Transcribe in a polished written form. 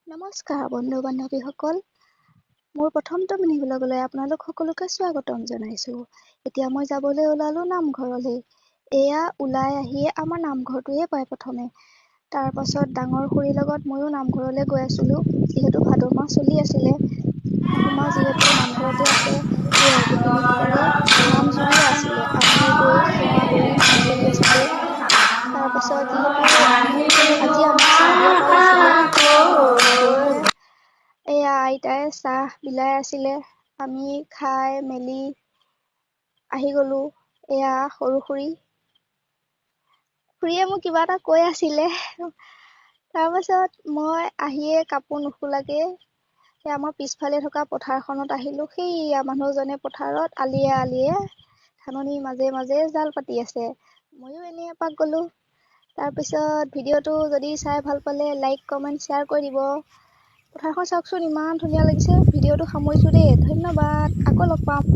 নমস্কাৰ বন্ধু বান্ধৱীসকল, মোৰ প্ৰথমটো মিনি ব্লগলৈ আপোনালোক সকলোকে স্বাগতম জনাইছোঁ। এতিয়া মই যাবলৈ ওলালোঁ নামঘৰলৈ। এয়া ওলাই আহিয়ে আমাৰ নামঘৰটোৱে পায় প্ৰথমে। তাৰ পাছত ডাঙৰ খুৰীৰ লগত ময়ো নামঘৰলৈ গৈ আছিলোঁ, যিহেতু ভাদ মাহ চলি আছিলে। শাহু মা যিহেতু নামঘৰতে আছে, সেয়াই গোপিনীসকলে নাম জুৰিয়ে আছিলে। আমিও গৈ সেৱা কৰি নাম জুৰি আছিলোঁ। তাৰ পাছত যিহেতু আজি আমাক চাহ দিয়া পাল আছিলে, সেয়েহে এয়া আইতাই চাহ বিলাই আছিলে। আমি খাই মেলি আহি গলোঁ। এয়া সৰু খুৰীয়ে মোক কিবা এটা কৈ আছিলে। তাৰ পাছত মই আহিয়ে কাপোৰ নুখোলাকে আমাৰ পিছফালে থকা পথাৰখনত আহিলোঁ। সেইয়া মানুহজনে পথাৰত আলিয়ে আলিয়ে ধাননিৰ মাজে মাজে জাল পাতি আছে। ময়ো এনেই এপাক গলোঁ। তাৰপিছত ভিডিঅ'টো যদি চাই ভাল পালে লাইক কমেণ্ট শ্বেয়াৰ কৰি দিব। পথাৰখন চাওকচোন, ইমান ধুনীয়া লাগিছে। ভিডিঅ'টো সামৰিছোঁ দেই, ধন্যবাদ। আকৌ লগ পাম।